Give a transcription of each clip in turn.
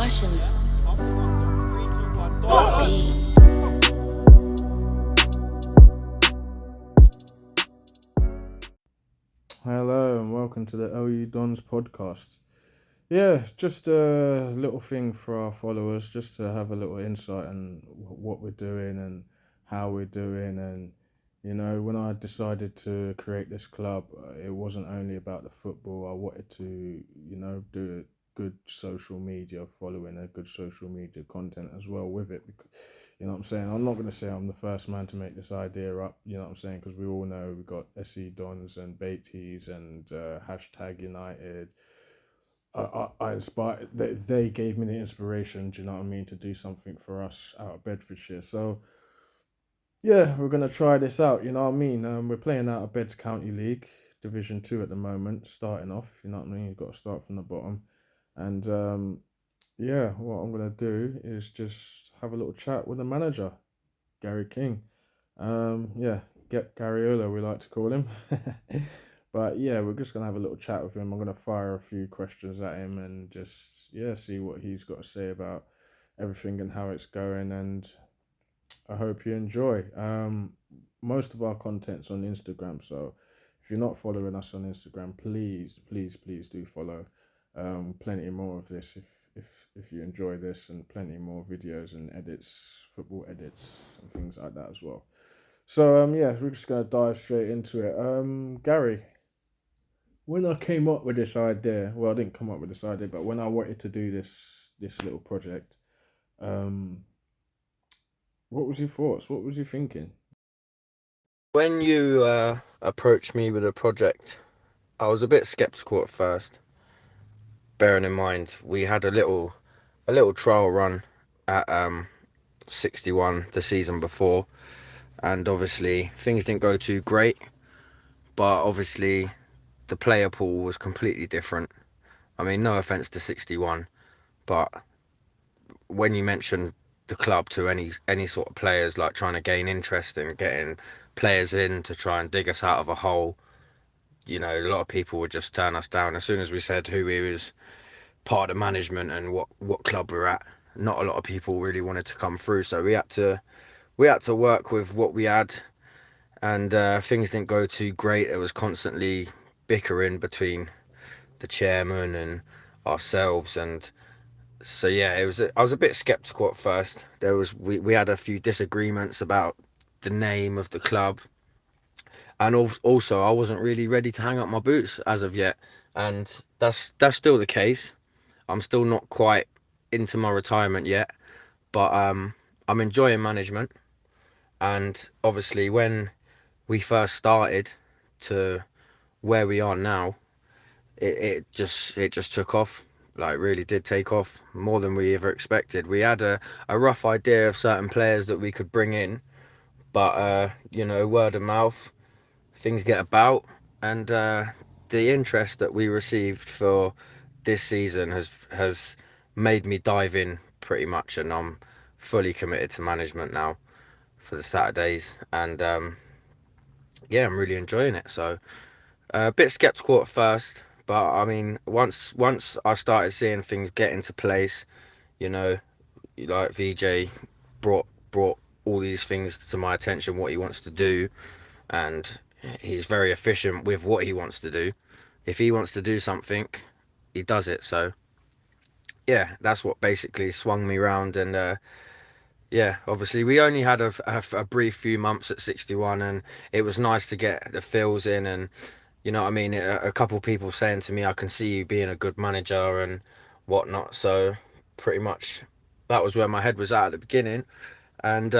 caution. Hello and welcome to the OU Dons podcast. Yeah, just a little thing for our followers, just to have a little insight on what we're doing and how we're doing. And, when I decided to create this club, it wasn't only about the football. I wanted to, do a good social media following, a good social media content as well with it. Because, you know what I'm saying? I'm not going to say I'm the first man to make this idea up, you know what I'm saying? Because we all know we've got SE Dons and Beatties and hashtag United. I inspired, they gave me the inspiration, do you know what I mean, to do something for us out of Bedfordshire. So, yeah, we're going to try this out, you know what I mean? We're playing out of Beds County League, Division 2 at the moment, starting off, you know what I mean? You've got to start from the bottom. And, yeah, what I'm going to do is just have a little chat with the manager, Gary King. Yeah, get Garriola, we like to call him. But yeah, we're just gonna have a little chat with him. I'm gonna fire a few questions at him and just see what he's got to say about everything and how it's going. And I hope you enjoy. Most of our content's on Instagram, so if you're not following us on Instagram, please do follow. Plenty more of this if you enjoy this, and plenty more videos and edits, football edits and things like that as well. So yeah, we're just gonna dive straight into it. Gary, when I came up with this idea, well, I didn't come up with this idea, but when I wanted to do this little project, what was your thoughts? What was you thinking? When you approached me with a project, I was a bit skeptical at first. Bearing in mind we had a little trial run at 61 the season before, and obviously things didn't go too great. But obviously the player pool was completely different. I mean, no offense to 61, but when you mention the club to any sort of players, like trying to gain interest in getting players in to try and dig us out of a hole, a lot of people would just turn us down as soon as we said who we was part of management and what club we're at. Not a lot of people really wanted to come through, so we had to work with what we had, and things didn't go too great. It was constantly bickering between the chairman and ourselves, and so yeah, I was a bit skeptical at first. We had a few disagreements about the name of the club, and also I wasn't really ready to hang up my boots as of yet, and that's still the case. I'm still not quite into my retirement yet, but I'm enjoying management, and obviously when we first started to where we are now, it just took off. Like, really did take off more than we ever expected. We had a rough idea of certain players that we could bring in, but word of mouth, things get about, and the interest that we received for this season has made me dive in pretty much, and I'm fully committed to management now for the Saturdays, and yeah, I'm really enjoying it. So a bit skeptical at first, but I mean, once I started seeing things get into place, you know, like VJ brought all these things to my attention, what he wants to do, and he's very efficient with what he wants to do. If he wants to do something, he does it. So yeah, that's what basically swung me round. And yeah, obviously we only had a brief few months at 61, and it was nice to get the feels in. And you know what I mean, a couple of people saying to me, I can see you being a good manager and whatnot. So pretty much that was where my head was at the beginning, and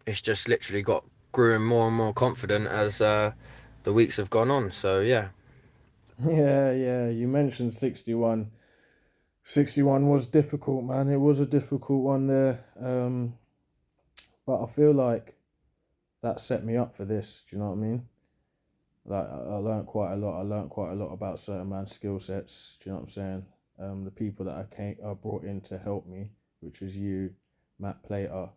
it's just literally got growing more and more confident as the weeks have gone on. So yeah. Yeah. You mentioned 61. 61 was difficult, man. It was a difficult one there. But I feel like that set me up for this. Do you know what I mean? Like, I learned quite a lot. I learned quite a lot about certain man's skill sets. Do you know what I'm saying? The people that I brought in to help me, which is you, Matt Plater.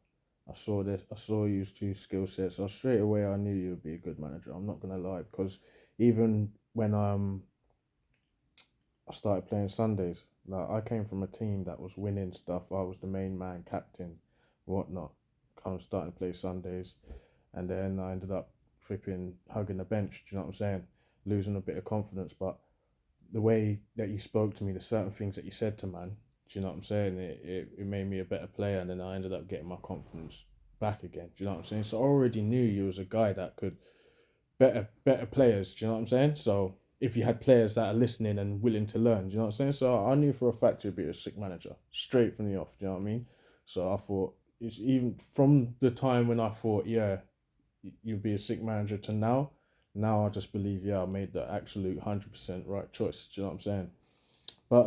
I saw this. I saw you two skill sets. So straight away, I knew you would be a good manager. I'm not gonna lie, because even when I started playing Sundays, Like I came from a team that was winning stuff. I was the main man, captain, whatnot. Kind of starting to play Sundays, and then I ended up flipping hugging the bench. Do you know what I'm saying? Losing a bit of confidence, but the way that you spoke to me, the certain things that you said to man, do you know what I'm saying? It made me a better player, and then I ended up getting my confidence back again. Do you know what I'm saying? So I already knew you was a guy that could better players. Do you know what I'm saying? So if you had players that are listening and willing to learn, do you know what I'm saying? So I knew for a fact you'd be a sick manager straight from the off. Do you know what I mean? So I thought it's even from the time when I thought, yeah, you'd be a sick manager to now. Now I just believe, yeah, I made the absolute 100% right choice. Do you know what I'm saying? But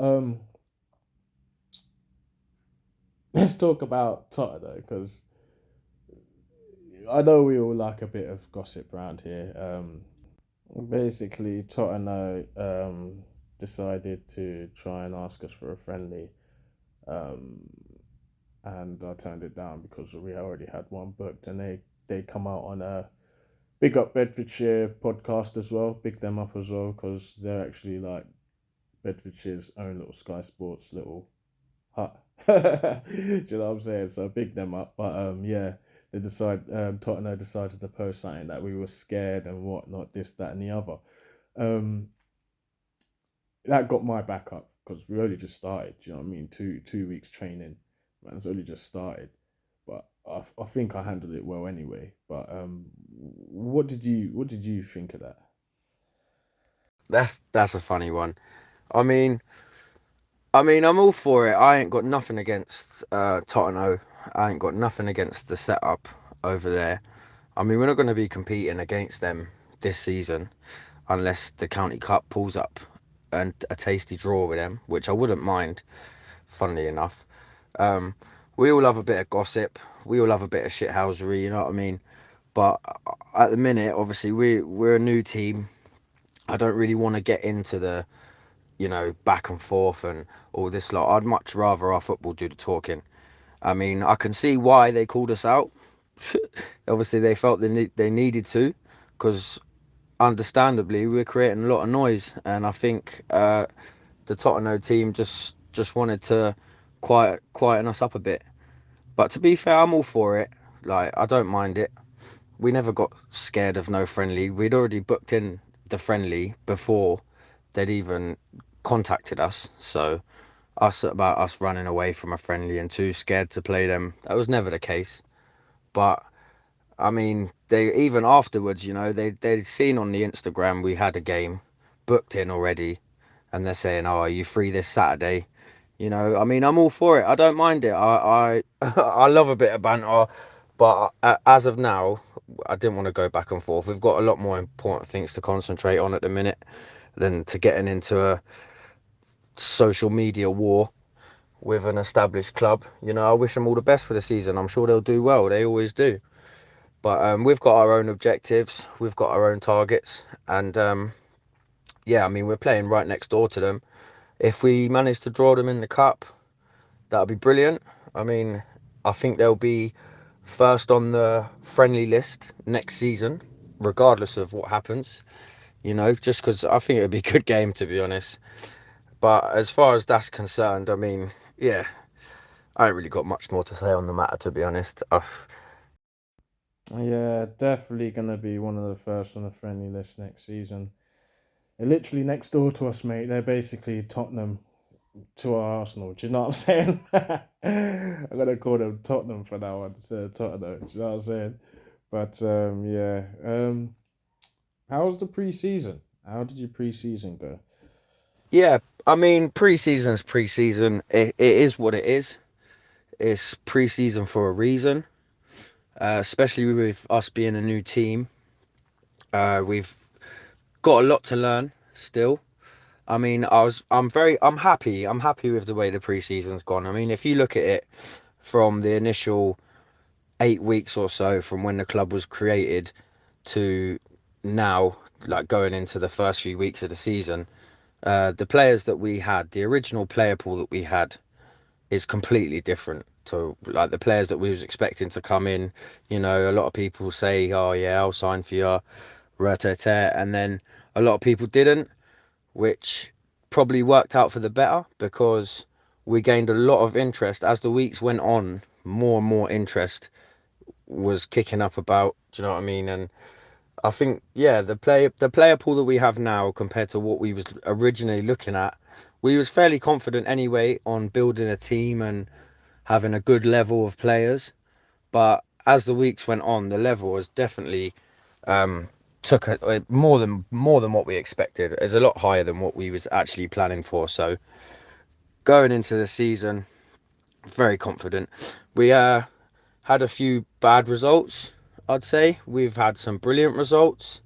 let's talk about Tottenham though, because I know we all like a bit of gossip around here. Basically, Tottenham decided to try and ask us for a friendly, um, and I turned it down because we already had one booked, and they come out on a big up Bedfordshire podcast as well, big them up as well because they're actually like Bedfordshire's own little Sky Sports little hut. Do you know what I'm saying? So big them up, but yeah. Tottenham decided to post something that we were scared and whatnot, this, that, and the other. Um, that got my back up because we only just started. Do you know what I mean? Two weeks training, man. It's only just started, but I think I handled it well anyway. But what did you think of that? That's a funny one. I mean, I'm all for it. I ain't got nothing against Tottenham. I ain't got nothing against the setup over there. I mean, we're not going to be competing against them this season unless the County Cup pulls up and a tasty draw with them, which I wouldn't mind. Funnily enough, um, we all love a bit of gossip. We all love a bit of shithousery. You know what I mean? But at the minute, obviously, we're a new team. I don't really want to get into the back and forth and all this lot. I'd much rather our football do the talking. I mean, I can see why they called us out. Obviously, they felt they needed to, because understandably we're creating a lot of noise, and I think the Tottenham team just wanted to quieten us up a bit. But to be fair, I'm all for it. Like, I don't mind it. We never got scared of no friendly. We'd already booked in the friendly before they'd even contacted us. So us running away from a friendly and too scared to play them, that was never the case. But I mean, they even afterwards, they'd seen on the Instagram we had a game booked in already, and they're saying, "Oh, are you free this Saturday?" I mean, I'm all for it. I don't mind it. I I love a bit of banter, but as of now, I didn't want to go back and forth. We've got a lot more important things to concentrate on at the minute than to getting into a social media war with an established club. I wish them all the best for the season. I'm sure they'll do well. They always do. But we've got our own objectives. We've got our own targets, and yeah, I mean, we're playing right next door to them. If we manage to draw them in the cup, that'll be brilliant. I mean, I think they'll be first on the friendly list next season, regardless of what happens. Just because I think it'll be a good game, to be honest. But as far as that's concerned, I mean, yeah, I ain't really got much more to say on the matter, to be honest. Yeah, definitely gonna be one of the first on the friendly list next season. They're literally next door to us, mate. They're basically Tottenham to our Arsenal. Do you know what I'm saying? I'm gonna call them Tottenham for now on instead of Tottenham. Do you know what I'm saying? But yeah. How was the pre-season? How did your pre-season go? Yeah, I mean, pre-season's pre-season. It is what it is. It's pre-season for a reason, especially with us being a new team. We've got a lot to learn still. I mean, I'm happy. I'm happy with the way the pre-season's gone. I mean, if you look at it from the initial 8 weeks or so from when the club was created to now, like going into the first few weeks of the season, the players that we had, the original player pool that we had, is completely different to like the players that we was expecting to come in. A lot of people say, "Oh yeah, I'll sign for you," and then a lot of people didn't, which probably worked out for the better because we gained a lot of interest as the weeks went on. More and more interest was kicking up about. Do you know what I mean? And I think yeah, the player pool that we have now compared to what we was originally looking at, we was fairly confident anyway on building a team and having a good level of players. But as the weeks went on, the level was definitely um, took more than what we expected. It's a lot higher than what we was actually planning for. So going into the season, very confident. We had a few bad results. I'd say we've had some brilliant results.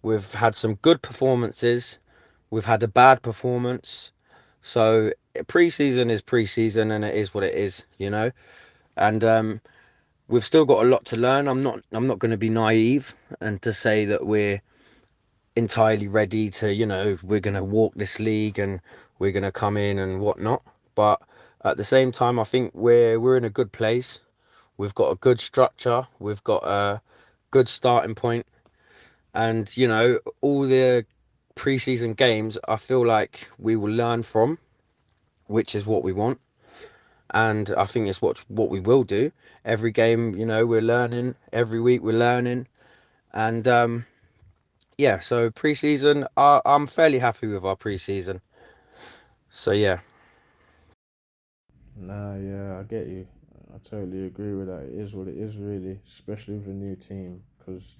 We've had some good performances. We've had a bad performance. So pre-season is pre-season, and it is what it is, you know. And we've still got a lot to learn. I'm not going to be naive and to say that we're entirely ready to, we're going to walk this league and we're going to come in and whatnot. But at the same time, I think we're in a good place. We've got a good structure. We've got a good starting point, and all the preseason games, I feel like we will learn from, which is what we want, and I think it's what we will do. Every game, we're learning. Every week, we're learning, and yeah. So preseason, I'm fairly happy with our preseason. So yeah. Nah, yeah, I get you. I totally agree with that. It is what it is, really, especially with a new team, because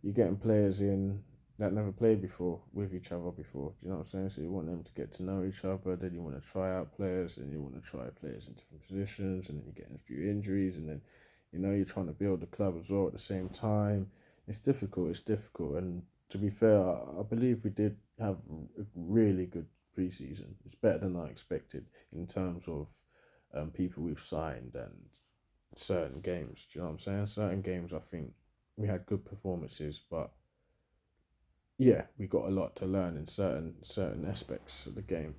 you're getting players in that never played before with each other before. Do you know what I'm saying? So you want them to get to know each other, then you want to try out players, and you want to try players in different positions, and then you're getting a few injuries, and then you're trying to build the club as well at the same time. It's difficult. It's difficult, and to be fair, I believe we did have a really good preseason. It's better than I expected in terms of people we've signed and certain games. Do you know what I'm saying? Certain games, I think we had good performances, but yeah, we got a lot to learn in certain aspects of the game.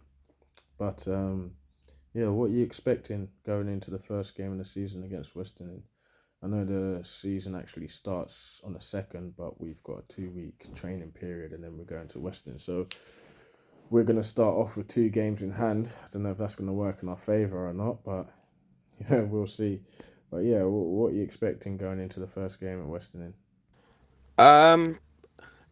But yeah, what are you expecting going into the first game of the season against Western? I know the season actually starts on the second, but we've got a 2 week training period, and then we're going to Western. So we're gonna start off with 2 games in hand. I don't know if that's gonna work in our favour or not, but yeah, we'll see. But yeah, what are you expecting going into the first game at Western? Um,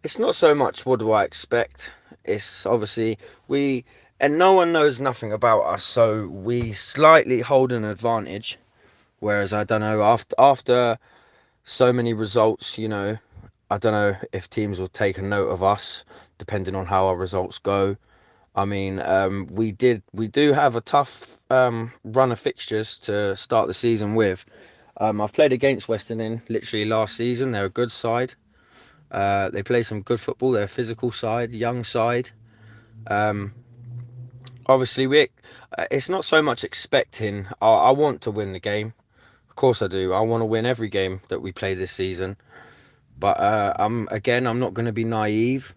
it's not so much what do I expect. It's obviously we and no one knows nothing about us, so we slightly hold an advantage. Whereas I don't know after so many results, I don't know if teams will take a note of us depending on how our results go. I mean, we do have a tough run of fixtures to start the season with. I've played against Western in literally last season. They're a good side. They play some good football. They're a physical side, young side. Um, obviously, it's not so much expecting. I want to win the game. Of course, I do. I want to win every game that we play this season. But I'm not going to be naive.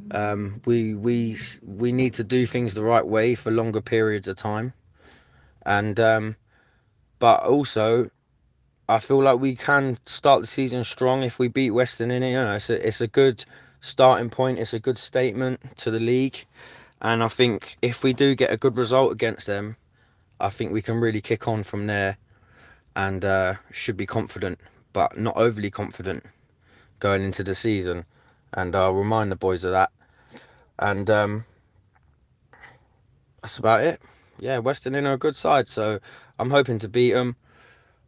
We need to do things the right way for longer periods of time, and but also I feel like we can start the season strong if we beat Western in it. It's a good starting point. It's a good statement to the league, and I think if we do get a good result against them, I think we can really kick on from there and should be confident, but not overly confident going into the season. And I'll remind the boys of that. And that's about it. Yeah, Western Inn are a good side, so I'm hoping to beat them.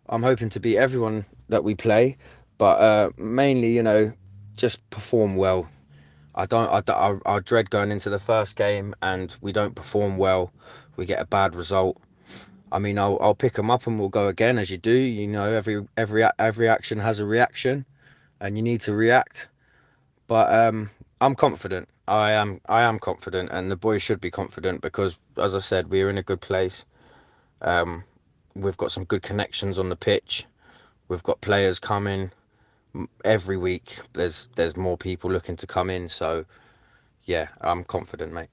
I'm hoping to beat everyone that we play, but mainly, just perform well. I dread going into the first game and we don't perform well. We get a bad result. I mean, I'll pick them up and we'll go again as you do. Every action has a reaction, and you need to react. But I'm confident. I am confident, and the boys should be confident because, as I said, we are in a good place. Um, we've got some good connections on the pitch. We've got players coming every week. There's more people looking to come in. So yeah, I'm confident, mate.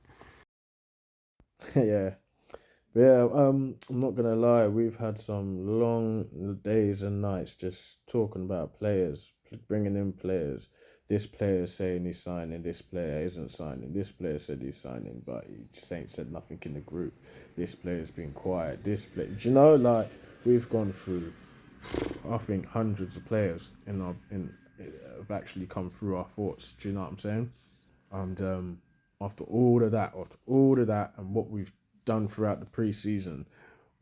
Yeah, yeah. I'm not gonna lie. We've had some long days and nights just talking about players, bringing in players. this player is saying he's signing, this player isn't signing, this player said he's signing, but he just ain't said nothing in the group. This player's been quiet. This player, do you know, like we've gone through, I think hundreds of players in our in have actually come through our thoughts. Do you know what I'm saying? And after all of that, and what we've done throughout the preseason,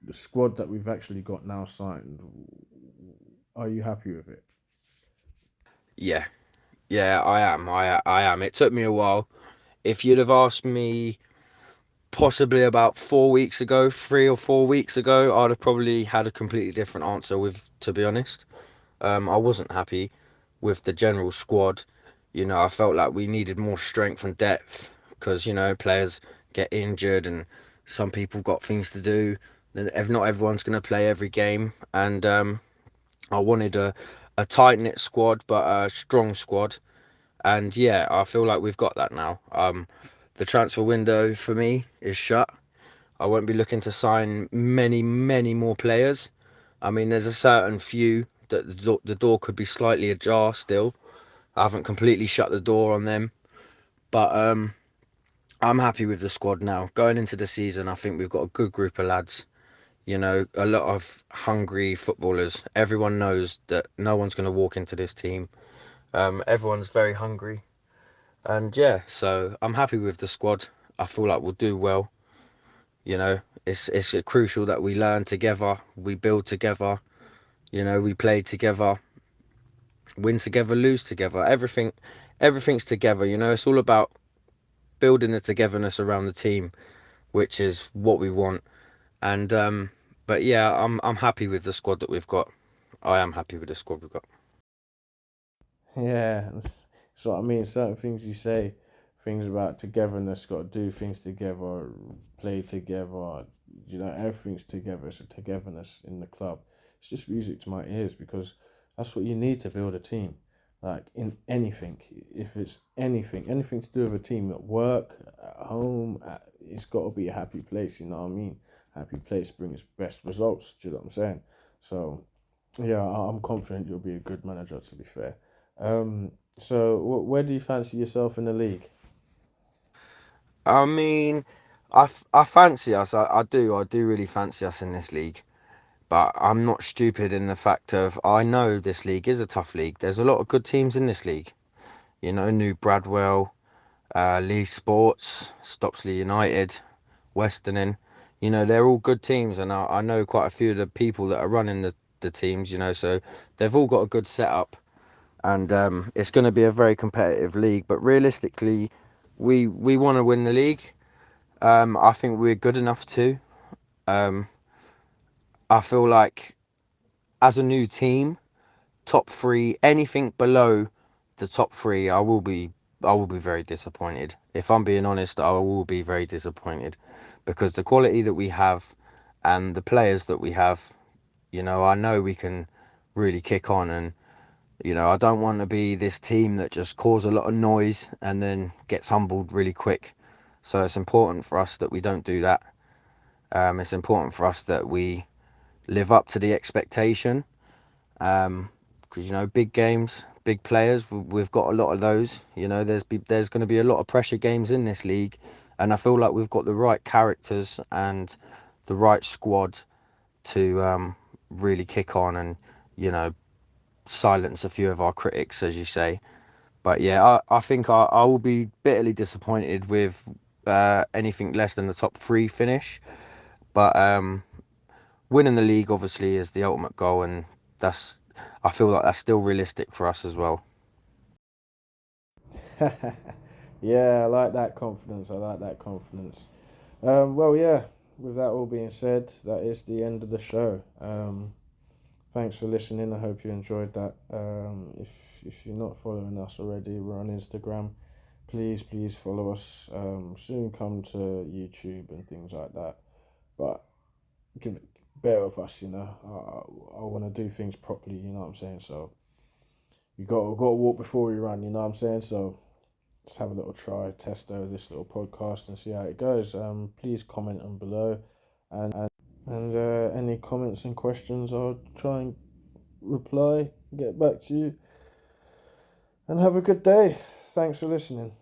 the squad that we've actually got now signed, are you happy with it? Yeah, yeah, I am. I am. It took me a while. If you'd have asked me possibly about 4 weeks ago, 3 or 4 weeks ago, I'd have probably had a completely different answer. To be honest, I wasn't happy with the general squad. I felt like we needed more strength and depth because players get injured and some people got things to do. Then if not everyone's going to play every game, and I wanted a tight knit squad, but a strong squad. And yeah, I feel like we've got that now. The transfer window for me is shut. I won't be looking to sign many, many more players. I mean, there's a certain few that the door could be slightly ajar still. I haven't completely shut the door on them, but I'm happy with the squad now. Going into the season, I think we've got a good group of lads. A lot of hungry footballers. Everyone knows that no one's going to walk into this team. Everyone's very hungry, and yeah, so I'm happy with the squad. I feel like we'll do well. It's crucial that we learn together, we build together. We play together, win together, lose together. Everything's together. It's all about building the togetherness around the team, which is what we want. And but yeah, I'm happy with the squad that we've got. I am happy with the squad we've got. Yeah, that's what I mean. Certain things you say, things about togetherness, got to do things together, play together. Everything's together. It's a togetherness in the club. It's just music to my ears because that's what you need to build a team. Like in anything, if it's anything to do with a team at work, at home, it's got to be a happy place. You know what I mean? Happy place brings best results. Do you know what I'm saying? So yeah, I'm confident you'll be a good manager. To be fair. So where do you fancy yourself in the league? I mean, I fancy us. I do really fancy us in this league. But I'm not stupid in the fact of I know this league is a tough league. There's a lot of good teams in this league. New Bradwell, Lee Sports, Stopsley United, Westerning. They're all good teams, and I know quite a few of the people that are running the teams. So they've all got a good setup, and it's going to be a very competitive league. But realistically, we want to win the league. I think we're good enough to. Um, I feel like as a new team, top three, anything below the top three, I will be very disappointed. If I'm being honest, I will be very disappointed because the quality that we have and the players that we have, I know we can really kick on, and I don't want to be this team that just cause a lot of noise and then gets humbled really quick. So it's important for us that we don't do that. It's important for us that we live up to the expectation. Because big games, big players, we've got a lot of those. There's going to be a lot of pressure games in this league, and I feel like we've got the right characters and the right squad to really kick on and you know silence a few of our critics, as you say. But yeah, I think I will be bitterly disappointed with anything less than the top three finish. But winning the league obviously is the ultimate goal, and that's I feel like that's still realistic for us as well. Yeah, I like that confidence. I like that confidence. Well, yeah. With that all being said, that is the end of the show. Thanks for listening. I hope you enjoyed that. If you're not following us already, we're on Instagram. Please follow us. Soon come to YouTube and things like that. But give bear with us, I want to do things properly. You know what I'm saying? So you got to walk before you run. You know what I'm saying? So let's have a little try, test over this little podcast and see how it goes. Please comment on below, and any comments and questions, I'll try and reply, get back to you. and have a good day. Thanks for listening.